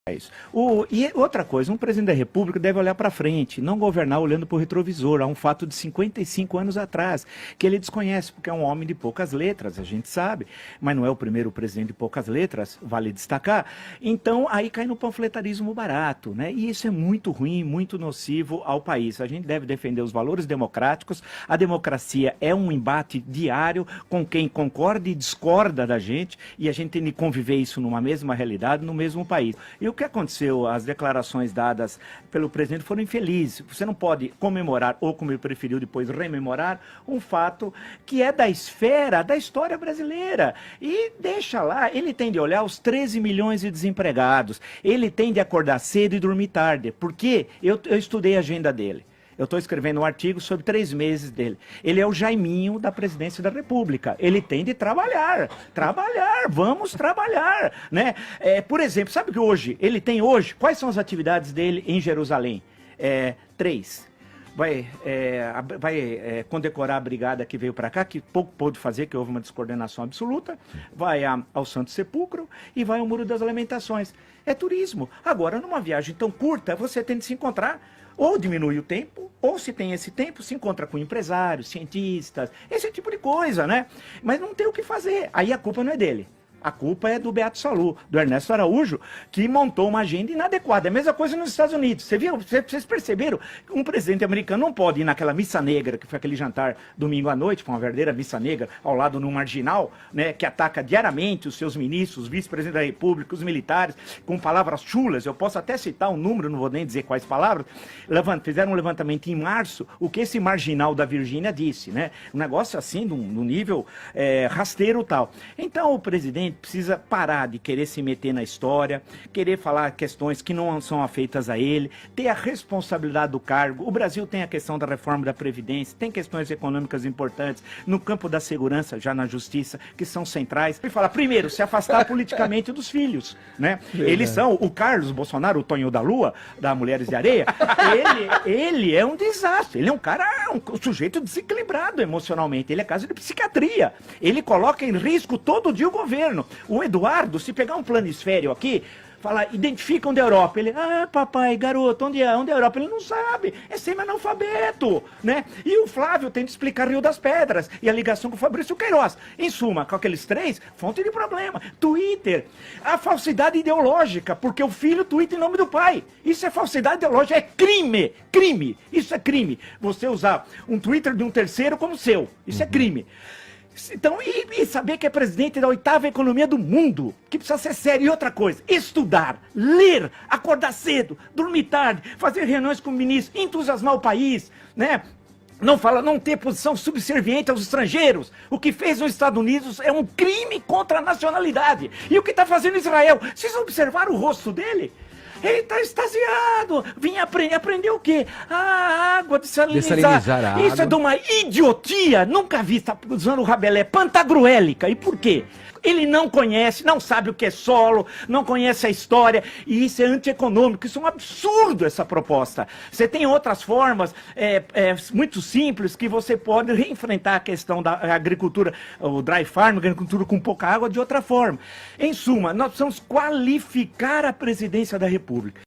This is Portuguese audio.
É isso. E outra coisa, um presidente da República deve olhar para frente, não governar olhando para o retrovisor. Há um fato de 55 anos atrás, que ele desconhece, porque é um homem de poucas letras, a gente sabe, mas não é o primeiro presidente de poucas letras, vale destacar. Então, aí cai no panfletarismo barato, né? E isso é muito ruim, muito nocivo ao país. A gente deve defender os valores democráticos, a democracia é um embate diário com quem concorda e discorda da gente, e a gente tem de conviver isso numa mesma realidade, no mesmo país. E o que aconteceu, as declarações dadas pelo presidente foram infelizes. Você não pode comemorar, ou como ele preferiu depois rememorar, um fato que é da esfera da história brasileira. E deixa lá, ele tem de olhar os 13 milhões de desempregados, ele tem de acordar cedo e dormir tarde, porque eu estudei a agenda dele. Eu estou escrevendo um artigo sobre 3 meses dele. Ele é o Jaiminho da presidência da República. Ele tem de trabalhar, vamos trabalhar, né? Por exemplo, sabe que ele tem hoje, quais são as atividades dele em Jerusalém? 3. Vai condecorar a brigada que veio para cá, que pouco pôde fazer, que houve uma descoordenação absoluta, vai ao Santo Sepulcro e vai ao Muro das Lamentações. É turismo. Agora, numa viagem tão curta, você tem de se encontrar, ou diminui o tempo, ou se tem esse tempo, se encontra com empresários, cientistas, esse tipo de coisa, né? Mas não tem o que fazer. Aí a culpa não é dele. A culpa é do Beato Salu, do Ernesto Araújo, que montou uma agenda inadequada. É a mesma coisa nos Estados Unidos. Vocês perceberam que um presidente americano não pode ir naquela missa negra, que foi aquele jantar domingo à noite, foi uma verdadeira missa negra, ao lado de um marginal, né, que ataca diariamente os seus ministros, os vice-presidentes da República, os militares, com palavras chulas. Eu posso até citar um número, não vou nem dizer quais palavras. Fizeram um levantamento em março, o que esse marginal da Virgínia disse, né? Um negócio assim, no nível rasteiro tal. Então, o presidente precisa parar de querer se meter na história, querer falar questões que não são afeitas a ele, ter a responsabilidade do cargo. O Brasil tem a questão da reforma da Previdência, tem questões econômicas importantes, no campo da segurança, já na justiça, que são centrais. E fala, primeiro, se afastar politicamente dos filhos, né? Eles são, o Carlos Bolsonaro, o Tonho da Lua, da Mulheres de Areia, ele é um desastre, ele é um cara, um sujeito desequilibrado emocionalmente, ele é caso de psiquiatria, ele coloca em risco todo dia o governo. O Eduardo, se pegar um planisfério aqui, fala, identifica onde é a Europa. Ele, papai, garoto, onde é a Europa? Ele não sabe, é semi-analfabeto, né? E o Flávio tem de explicar Rio das Pedras, e a ligação com o Fabrício Queiroz. Em suma, com aqueles 3, fonte de problema. Twitter, a falsidade ideológica, porque o filho twitta em nome do pai. Isso é falsidade ideológica, é crime, isso é crime. Você usar um Twitter de um terceiro como seu, isso é crime. Então, e saber que é presidente da 8ª economia do mundo, que precisa ser sério. E outra coisa, estudar, ler, acordar cedo, dormir tarde, fazer reuniões com o ministro, entusiasmar o país, né? Não ter posição subserviente aos estrangeiros. O que fez nos Estados Unidos é um crime contra a nacionalidade. E o que está fazendo Israel? Vocês observaram o rosto dele? Ele está extasiado. Vinha aprender o quê? A água, dessalinizar a água. Isso é de uma idiotia nunca vista, usando o Rabelais, pantagruélica. E por quê? Ele não conhece, não sabe o que é solo, não conhece a história, e isso é antieconômico, isso é um absurdo, essa proposta. Você tem outras formas muito simples que você pode reenfrentar a questão da agricultura, o dry farm, agricultura com pouca água, de outra forma. Em suma, nós precisamos qualificar a presidência da República.